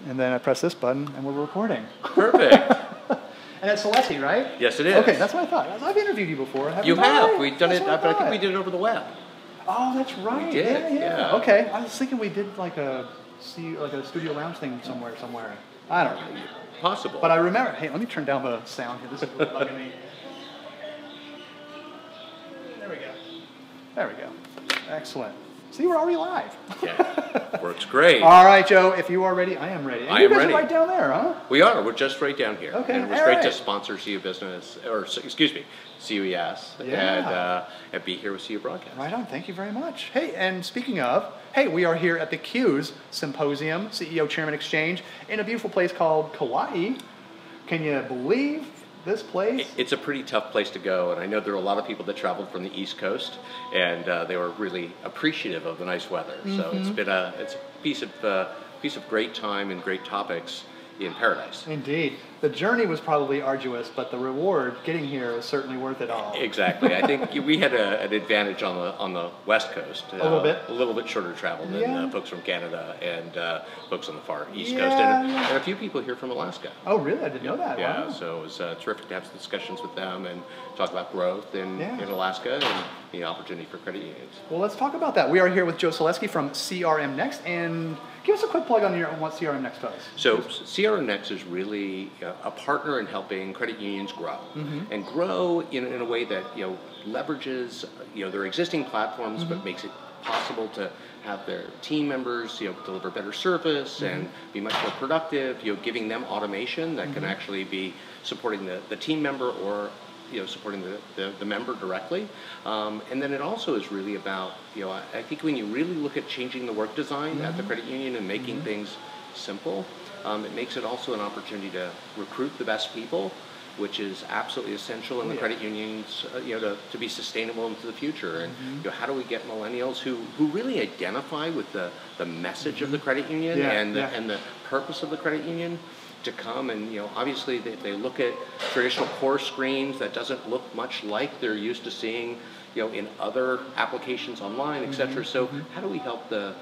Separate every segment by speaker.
Speaker 1: and then I press this button, and we're recording.
Speaker 2: Perfect.
Speaker 1: And it's Celeste, right?
Speaker 2: Yes, it is.
Speaker 1: Okay, that's what I thought. I've interviewed you before.
Speaker 2: You have. We've done it, but I think we did it over the web.
Speaker 1: Oh, that's right.
Speaker 2: We did, yeah.
Speaker 1: Okay, I was thinking we did like a studio lounge thing somewhere. I don't know.
Speaker 2: Possible.
Speaker 1: But I remember. Hey, let me turn down the sound here. This is bugging me. There we go. Excellent. See, we're already live.
Speaker 2: Yeah, works great.
Speaker 1: All right, Joe, if you are ready, I am ready. And
Speaker 2: I
Speaker 1: you
Speaker 2: am
Speaker 1: guys
Speaker 2: ready.
Speaker 1: Are right down there, huh?
Speaker 2: We are. We're just right down here.
Speaker 1: Okay,
Speaker 2: and it was great to sponsor CU Business, or excuse me, CUES, and be here with CU Broadcast.
Speaker 1: Right on. Thank you very much. Hey, and speaking of, we are here at the CU's Symposium, CEO Chairman Exchange, in a beautiful place called Kauai. Can you believe this place?
Speaker 2: It's a pretty tough place to go, and I know there are a lot of people that traveled from the East Coast, and they were really appreciative of the nice weather. So it's been a piece of great time and great topics in paradise.
Speaker 1: Indeed. The journey was probably arduous, but the reward getting here is certainly worth it all.
Speaker 2: Exactly. I think we had an advantage on the West Coast. A little bit shorter travel than folks from Canada and folks on the far East Coast, and a few people here from Alaska.
Speaker 1: Oh, really? I didn't know that.
Speaker 2: Yeah,
Speaker 1: wow.
Speaker 2: So it was terrific to have some discussions with them and talk about growth in Alaska and the opportunity for credit unions.
Speaker 1: Well, let's talk about that. We are here with Joe Selesky from CRM Next, and give us a quick plug on what CRM Next does.
Speaker 2: So CRM Next is really a partner in helping credit unions grow, and grow in a way that leverages their existing platforms, but makes it possible to have their team members deliver better service and be much more productive. Giving them automation that can actually be supporting the team member or supporting the member directly. And then it also is really about, I think when you really look at changing the work design at the credit union and making things simple, it makes it also an opportunity to recruit the best people, which is absolutely essential in the credit unions, to be sustainable into the future. And how do we get millennials who really identify with the message of the credit union and the purpose of the credit union to come and, obviously they look at traditional core screens that doesn't look much like they're used to seeing, in other applications online, et cetera. So how do we help the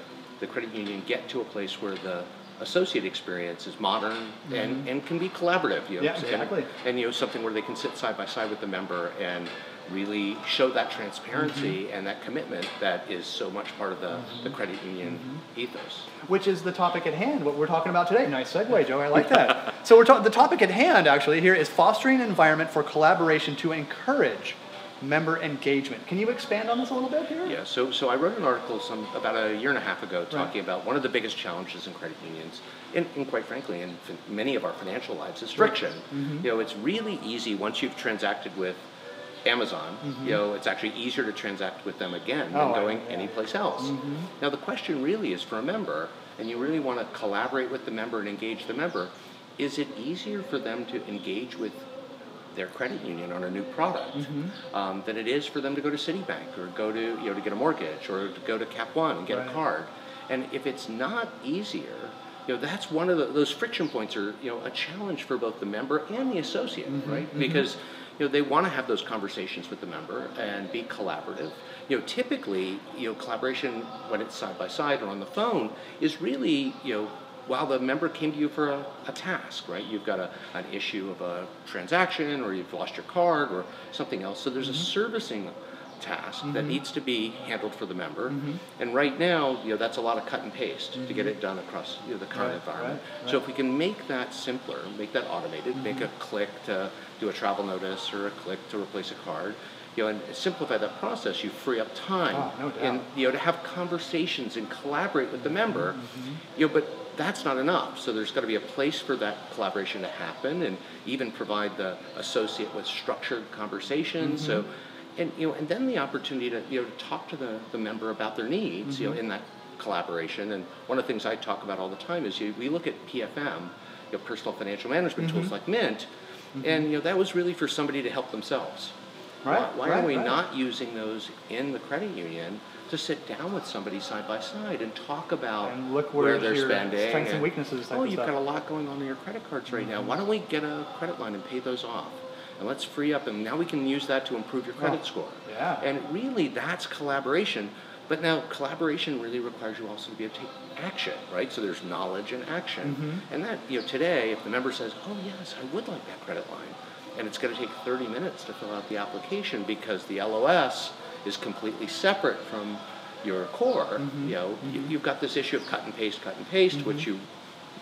Speaker 2: credit union get to a place where the associate experience is modern and can be collaborative,
Speaker 1: exactly.
Speaker 2: and something where they can sit side by side with the member and really show that transparency and that commitment that is so much part of the credit union ethos.
Speaker 1: Which is the topic at hand, what we're talking about today. Nice segue, Joe, I like that. So the topic at hand actually here is fostering an environment for collaboration to encourage member engagement. Can you expand on this a little bit here? Yeah,
Speaker 2: so I wrote an article about a year and a half ago talking about one of the biggest challenges in credit unions, and quite frankly, in many of our financial lives, is friction. It's really easy once you've transacted with Amazon, it's actually easier to transact with them again than going anyplace else. Now the question really is for a member, and you really want to collaborate with the member and engage the member, is it easier for them to engage with their credit union on a new product than it is for them to go to Citibank or go to to get a mortgage or to go to Cap One and get a card? And if it's not easier, that's one of those friction points are a challenge for both the member and the associate, right? Because they want to have those conversations with the member and be collaborative. Typically, collaboration when it's side by side or on the phone is really while the member came to you for a task, right? You've got an issue of a transaction, or you've lost your card, or something else. So there's a servicing task that needs to be handled for the member. And right now, that's a lot of cut and paste to get it done across the current environment. So if we can make that simpler, make that automated, make a click to do a travel notice or a click to replace a card, and simplify that process, you free up time and to have conversations and collaborate with the member. But that's not enough. So there's got to be a place for that collaboration to happen, and even provide the associate with structured conversations. So, and then the opportunity to talk to the member about their needs, in that collaboration. And one of the things I talk about all the time is we look at PFM, personal financial management tools like Mint, and that was really for somebody to help themselves. Why are we not using those in the credit union to sit down with somebody side by side and talk about
Speaker 1: and look
Speaker 2: where they're spending
Speaker 1: strengths and weaknesses?
Speaker 2: You've got a lot going on in your credit cards right now. Why don't we get a credit line and pay those off? And let's free up, and now we can use that to improve your credit score. And really, that's collaboration. But now collaboration really requires you also to be able to take action, right? So there's knowledge and action. And that, today, if the member says, oh yes, I would like that credit line, and it's going to take 30 minutes to fill out the application because the LOS is completely separate from your core, you've got this issue of cut and paste, which you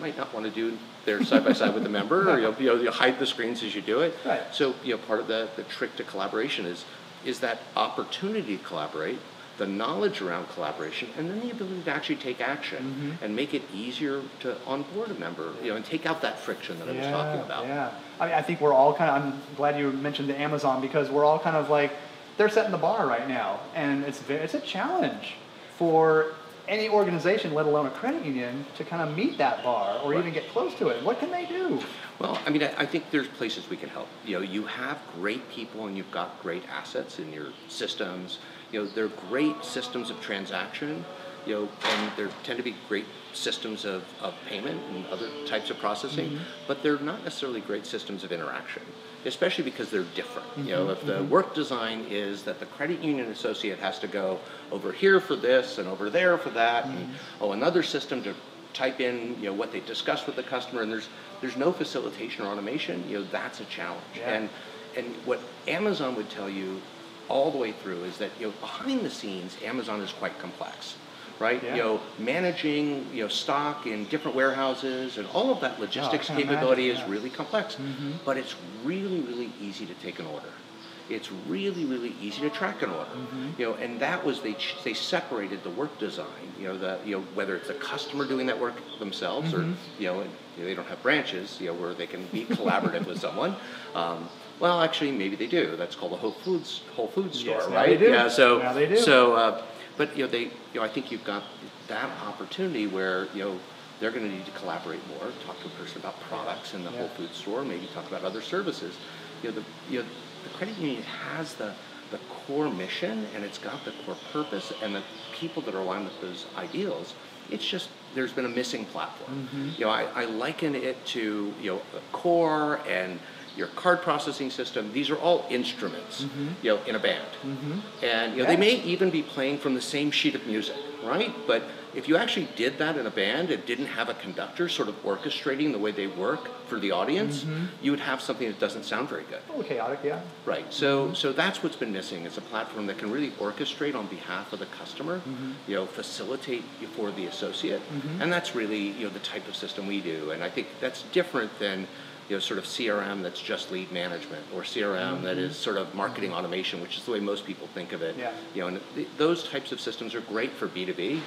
Speaker 2: might not want to do there side by side with the member, or you'll hide the screens as you do it.
Speaker 1: Right.
Speaker 2: So part of the trick to collaboration is that opportunity to collaborate, the knowledge around collaboration, and then the ability to actually take action and make it easier to onboard a member, and take out that friction that I was talking about.
Speaker 1: Yeah. I think we're all I'm glad you mentioned the Amazon, because we're all kind of like, they're setting the bar right now, and it's a challenge for any organization, let alone a credit union, to kind of meet that bar or even get close to it. What can they do?
Speaker 2: Well, I think there's places we can help. You have great people and you've got great assets in your systems. They're great systems of transaction, and there tend to be great systems of payment and other types of processing, but they're not necessarily great systems of interaction, especially because they're different. If the work design is that the credit union associate has to go over here for this and over there for that, and another system to type in what they discussed with the customer, and there's no facilitation or automation, that's a challenge. And what Amazon would tell you all the way through is that behind the scenes, Amazon is quite complex. Right, managing stock in different warehouses and all of that logistics capability is really complex, but it's really, really easy to take an order. It's really, really easy to track an order. And that was they separated the work design. Whether it's a customer doing that work themselves or they don't have branches where they can be collaborative with someone. Well, actually, maybe they do. That's called a Whole Foods store, right?
Speaker 1: They do.
Speaker 2: Yeah. So
Speaker 1: now they do.
Speaker 2: But I think you've got that opportunity where they're going to need to collaborate more, talk to a person about products in the Whole Foods store, maybe talk about other services. The credit union has the core mission, and it's got the core purpose and the people that are aligned with those ideals. It's just there's been a missing platform. I liken it to a core and your card processing system. These are all instruments, in a band, and they may even be playing from the same sheet of music, right? But if you actually did that in a band and didn't have a conductor sort of orchestrating the way they work for the audience, you would have something that doesn't sound very good.
Speaker 1: A little chaotic, yeah.
Speaker 2: Right. So that's what's been missing. It's a platform that can really orchestrate on behalf of the customer, facilitate for the associate, and that's really the type of system we do. And I think that's different than sort of CRM that's just lead management, or CRM that is sort of marketing automation, which is the way most people think of it. And those types of systems are great for B2B,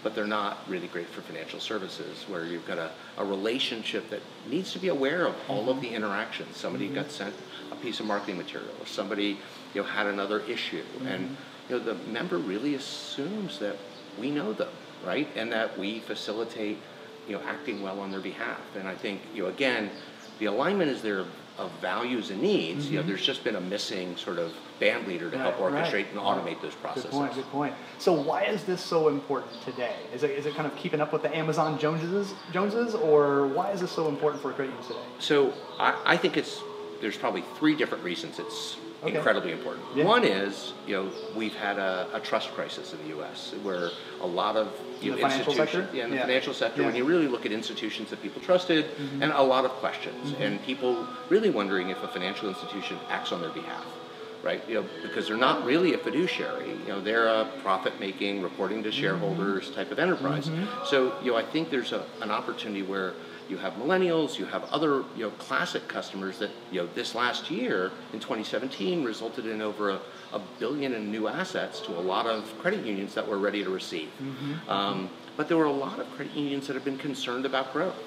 Speaker 2: but they're not really great for financial services, where you've got a relationship that needs to be aware of all of the interactions. Somebody got sent a piece of marketing material, or somebody had another issue, and the member really assumes that we know them, right, and that we facilitate acting well on their behalf. And I think again, the alignment is there of values and needs. There's just been a missing sort of band leader to help orchestrate and automate those processes.
Speaker 1: Good point. So why is this so important today? Is it kind of keeping up with the Amazon Joneses, or why is this so important for credit unions today?
Speaker 2: So I think there's probably three different reasons it's incredibly important. One is, we've had a trust crisis in the U.S. where a lot of
Speaker 1: in the financial sector?
Speaker 2: In the financial sector, when you really look at institutions that people trusted, and a lot of questions, and people really wondering if a financial institution acts on their behalf, right? Because they're not really a fiduciary. They're a profit-making, reporting to shareholders type of enterprise. So, I think there's an opportunity where you have millennials, you have other classic customers that this last year in 2017 resulted in over a billion in new assets to a lot of credit unions that were ready to receive. But there were a lot of credit unions that have been concerned about growth,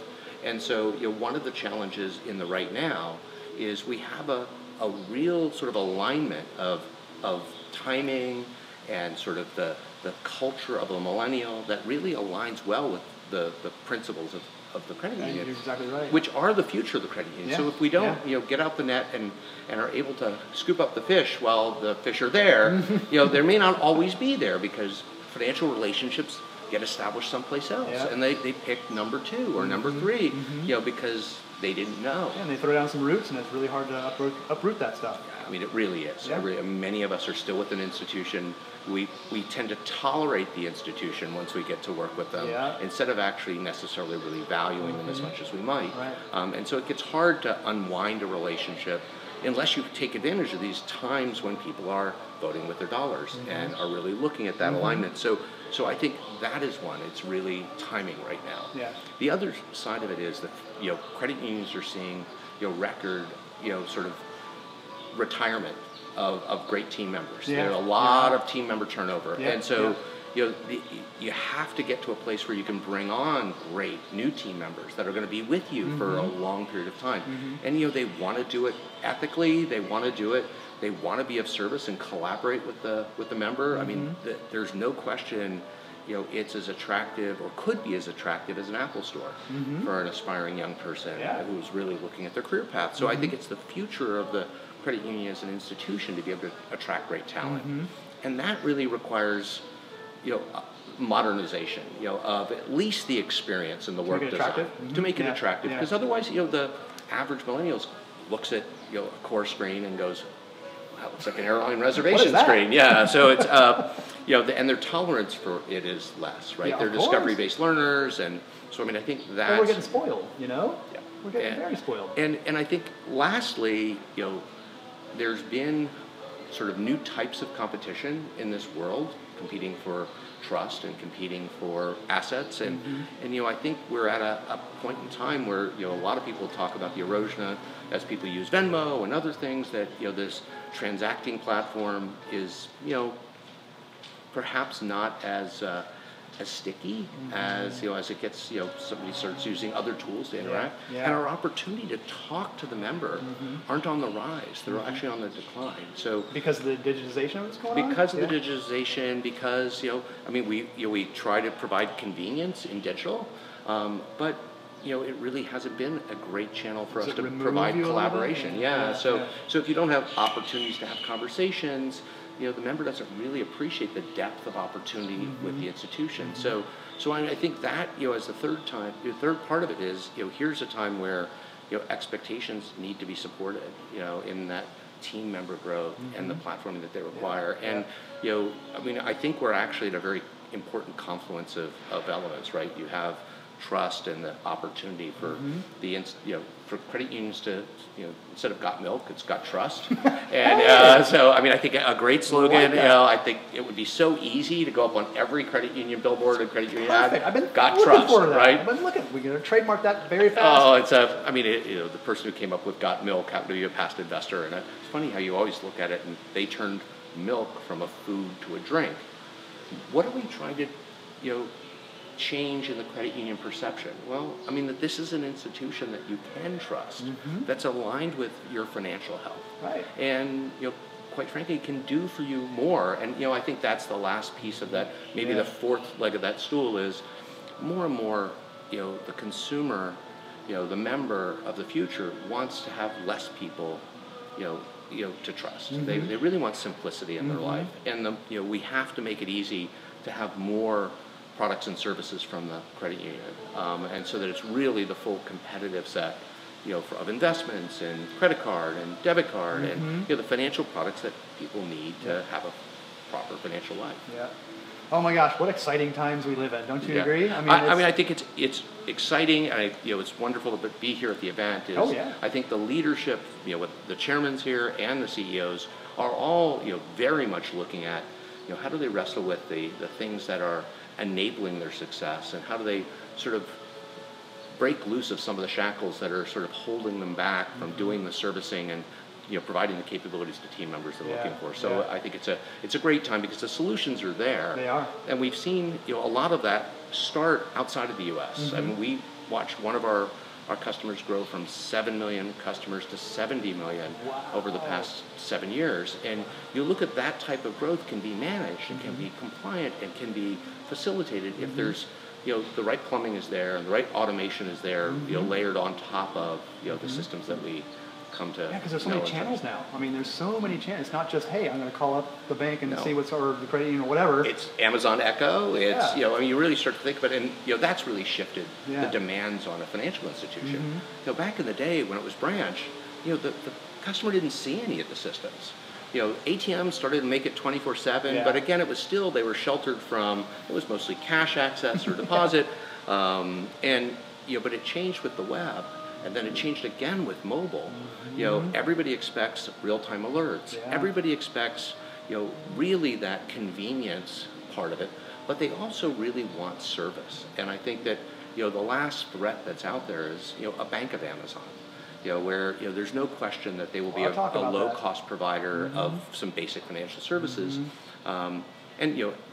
Speaker 2: and so one of the challenges in the right now is we have a real sort of alignment of timing and sort of the culture of a millennial that really aligns well with the principles of the credit union,
Speaker 1: you're exactly right.
Speaker 2: Which are the future of the credit union. So if we don't, get out the net and are able to scoop up the fish while the fish are there, there may not always be there, because financial relationships get established someplace else, and they pick number two or number three, because they didn't know.
Speaker 1: And they throw down some roots, and it's really hard to uproot that stuff.
Speaker 2: I mean, it really is. Many of us are still with an institution we tend to tolerate the institution once we get to work with them, instead of actually necessarily really valuing them as much as we might.
Speaker 1: Right.
Speaker 2: And so it gets hard to unwind a relationship unless you take advantage of these times when people are voting with their dollars and are really looking at that alignment. So I think that is one. It's really timing right now.
Speaker 1: Yeah.
Speaker 2: The other side of it is that credit unions are seeing record sort of retirement of great team members.
Speaker 1: Yeah.
Speaker 2: There's a lot of team member turnover,
Speaker 1: Yeah.
Speaker 2: and so you have to get to a place where you can bring on great new team members that are going to be with you for a long period of time. And they want to do it ethically. They want to do it. They want to be of service and collaborate with the member. I mean, there's no question. It's as attractive, or could be as attractive, as an Apple Store for an aspiring young person who's really looking at their career path. So I think it's the future of the credit union as an institution to be able to attract great talent, and that really requires, modernization, of at least the experience and the work design to make it attractive. Because otherwise, the average millennials looks at a core screen and goes, "That looks like an airline reservation screen." Yeah, so it's and their tolerance for it is less, right? They're discovery-based learners, and so I mean, I think that's
Speaker 1: we're getting spoiled,
Speaker 2: Yeah.
Speaker 1: We're getting very spoiled.
Speaker 2: And I think lastly, there's been sort of new types of competition in this world, competing for trust and competing for assets, and I think we're at a point in time where a lot of people talk about the erosion as people use Venmo and other things, that this transacting platform is perhaps not as sticky as as it gets somebody starts using other tools to interact, and our opportunity to talk to the member aren't on the rise; they're actually on the decline. So
Speaker 1: because of the digitization of what's going on.
Speaker 2: Because of the digitization, because I mean, we try to provide convenience in digital, but it really hasn't been a great channel for us to provide collaboration. So if you don't have opportunities to have conversations, the member doesn't really appreciate the depth of opportunity with the institution. So I think that as the third part of it is here's a time where expectations need to be supported in that team member growth and the platform that they require. And I mean, I think we're actually at a very important confluence of elements, right? You have trust and the opportunity for for credit unions to instead of got milk, it's got trust. And so I mean, I think a great slogan. I think it would be so easy to go up on every credit union billboard and credit union ad.
Speaker 1: I've been
Speaker 2: got trust, right?
Speaker 1: I've been looking. We're going to trademark that very fast.
Speaker 2: Oh, it's I mean, the person who came up with got milk happened to be a past investor, and it's funny how you always look at it, and they turned milk from a food to a drink. What are we trying to change in the credit union perception? Well, I mean, that this is an institution that you can trust, that's aligned with your financial health,
Speaker 1: right?
Speaker 2: And quite frankly, can do for you more. And I think that's the last piece of that. Maybe the fourth leg of that stool is more and more. The consumer, the member of the future wants to have less people, to trust. They really want simplicity in their life, and we have to make it easy to have more products and services from the credit union, and so that it's really the full competitive set, of investments and credit card and debit card and the financial products that people need to have a proper financial life.
Speaker 1: Yeah. Oh my gosh, what exciting times we live in! Don't you agree?
Speaker 2: I mean, I think it's exciting, and it's wonderful to be here at the event. I think the leadership, with the chairmans here and the CEOs, are all very much looking at how do they wrestle with the things that are enabling their success, and how do they sort of break loose of some of the shackles that are sort of holding them back from doing the servicing and providing the capabilities to team members they're looking for. So I think it's a great time because the solutions are there.
Speaker 1: They are, and
Speaker 2: we've seen a lot of that start outside of the U.S. I mean, we watched one of our customers grow from 7 million customers to 70 million over the past 7 years. And you look at that type of growth can be managed and can be compliant and can be facilitated if there's the right plumbing is there and the right automation is there, layered on top of the systems that we come to.
Speaker 1: Yeah, because there's so many channels now. I mean, there's so many channels. It's not just, hey, I'm going to call up the bank and see what's, or the credit union or whatever.
Speaker 2: It's Amazon Echo. It's I mean, you really start to think about it, and that's really shifted the demands on a financial institution. Back in the day when it was branch, the customer didn't see any of the systems. ATMs started to make it 24/7,
Speaker 1: Yeah.
Speaker 2: but again, it was still, they were sheltered from, it was mostly cash access or deposit, but it changed with the web, and then it changed again with mobile. Everybody expects real-time alerts.
Speaker 1: Yeah.
Speaker 2: Everybody expects, really that convenience part of it, but they also really want service. And I think that, the last threat that's out there is, a bank of Amazon. Where there's no question that they will be a low-cost provider of some basic financial services, and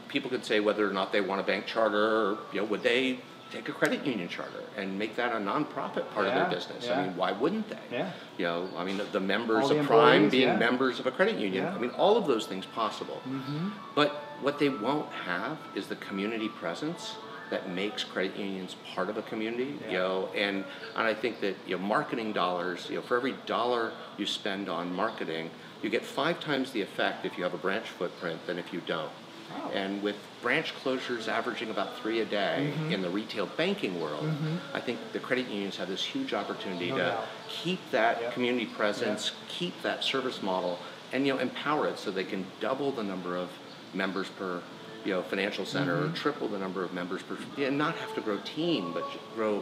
Speaker 2: people could say whether or not they want a bank charter, or would they take a credit union charter and make that a nonprofit part of their business? I mean, why wouldn't they? I mean, the members of Prime being members of a credit union. I mean, all of those things possible. But what they won't have is the community presence that makes credit unions part of a community, and I think that marketing dollars, for every dollar you spend on marketing, you get 5 times the effect if you have a branch footprint than if you don't. Wow. And with branch closures averaging about 3 a day in the retail banking world, I think the credit unions have this huge opportunity to keep that community presence, keep that service model, and empower it so they can double the number of members per financial center, or triple the number of members per, and not have to grow team, but grow,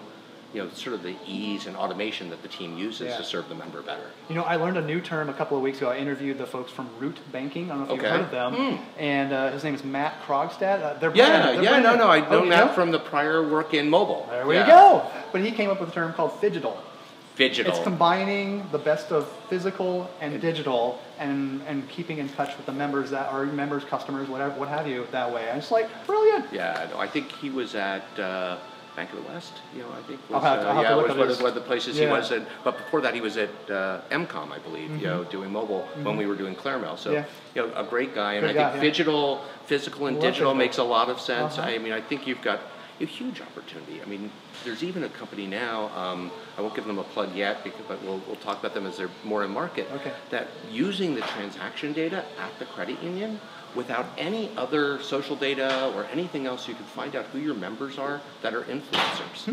Speaker 2: sort of the ease and automation that the team uses to serve the member better.
Speaker 1: I learned a new term a couple of weeks ago. I interviewed the folks from Root Banking. I don't know if you've heard of them. And his name is Matt Krogstad.
Speaker 2: I know Matt from the prior work in mobile.
Speaker 1: There we go. But he came up with a term called phygital.
Speaker 2: Digital.
Speaker 1: It's combining the best of physical and digital, and keeping in touch with the members that are members, customers, whatever, what have you, that way. And it's like brilliant.
Speaker 2: Yeah, no, I think he was at Bank of the West. I think was, one of the places he was at. But before that, he was at MCOM, I believe. Doing mobile when we were doing Clairmail. So a great guy, and I think physical and digital makes a lot of sense. I mean, I think you've got a huge opportunity. I mean, there's even a company now, I won't give them a plug yet, but we'll talk about them as they're more in market, that using the transaction data at the credit union without any other social data or anything else, you can find out who your members are that are influencers.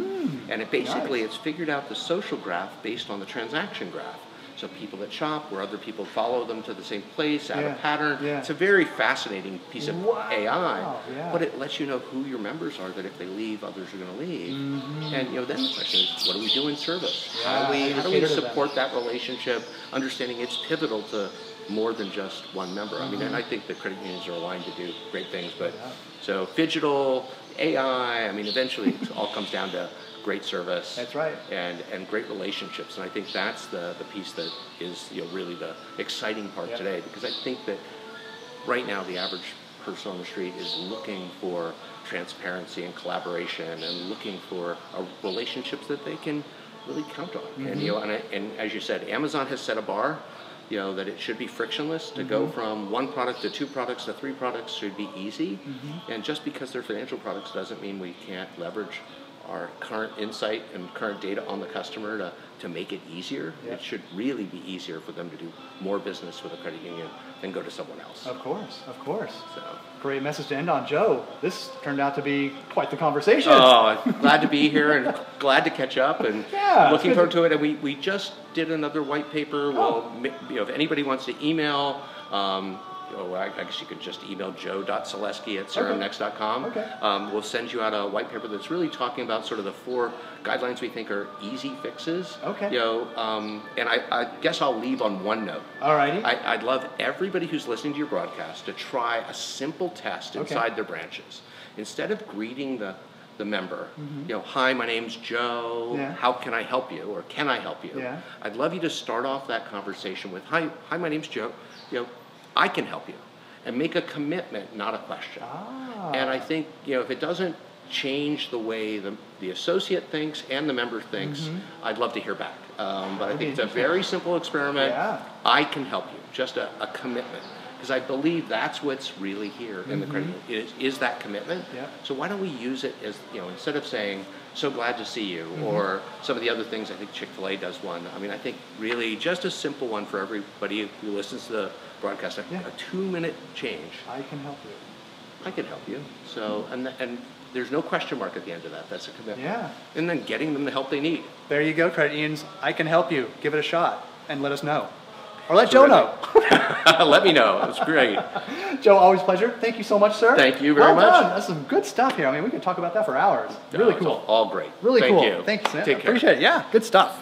Speaker 2: And it basically, it's figured out the social graph based on the transaction graph. So people that shop, where other people follow them to the same place, add a pattern. It's a very fascinating piece of AI, but it lets you know who your members are, that if they leave, others are going to leave. And then the question is, what do we do in service? How do we support that relationship, understanding it's pivotal to more than just one member? I mean, and I think the credit unions are aligned to do great things, but so phygital, AI, I mean, eventually it all comes down to great service.
Speaker 1: That's right.
Speaker 2: And great relationships. And I think that's the piece that is really the exciting part today, because I think that right now the average person on the street is looking for transparency and collaboration, and looking for relationships that they can really count on. And and as you said, Amazon has set a bar, that it should be frictionless. To go from 1 product to 2 products to 3 products should be easy. And just because they're financial products doesn't mean we can't leverage our current insight and current data on the customer to make it easier. It should really be easier for them to do more business with a credit union than go to someone else. Of
Speaker 1: course.
Speaker 2: So
Speaker 1: great message to end on. Joe, this turned out to be quite the conversation.
Speaker 2: Oh, glad to be here and glad to catch up, and looking forward to it. And we just did another white paper. Well, if anybody wants to email, I guess you could just email joe.selesky@serumnext.com. We'll send you out a white paper that's really talking about sort of the 4 guidelines we think are easy fixes. And I guess I'll leave on one note.
Speaker 1: Alrighty.
Speaker 2: I'd love everybody who's listening to your broadcast to try a simple test inside their branches. Instead of greeting the member, hi, my name's Joe, how can I help you, or can I help you? I'd love you to start off that conversation with, hi, my name's Joe, I can help you, and make a commitment, not a question. And I think, if it doesn't change the way the associate thinks and the member thinks, I'd love to hear back. But I think it's a very simple experiment. I can help you, just a commitment. Because I believe that's what's really here in the credit union, is that commitment. So why don't we use it as, instead of saying, so glad to see you, or some of the other things, I think Chick-fil-A does one. I mean, I think really just a simple one for everybody who listens to the broadcast, a 2-minute change.
Speaker 1: I can help you.
Speaker 2: I can help you. So, and there's no question mark at the end of that. That's a commitment. And then getting them the help they need.
Speaker 1: There you go, credit unions. I can help you. Give it a shot and let us know. Or let Joe know.
Speaker 2: Let me know. It was great.
Speaker 1: Joe, always a pleasure. Thank you so much, sir.
Speaker 2: Thank you very much.
Speaker 1: Well done. That's some good stuff here. I mean, we could talk about that for hours. Really cool.
Speaker 2: All great.
Speaker 1: Really
Speaker 2: Thank
Speaker 1: cool.
Speaker 2: You.
Speaker 1: Thank you, Sam.
Speaker 2: Take care.
Speaker 1: Appreciate it. Yeah, good stuff.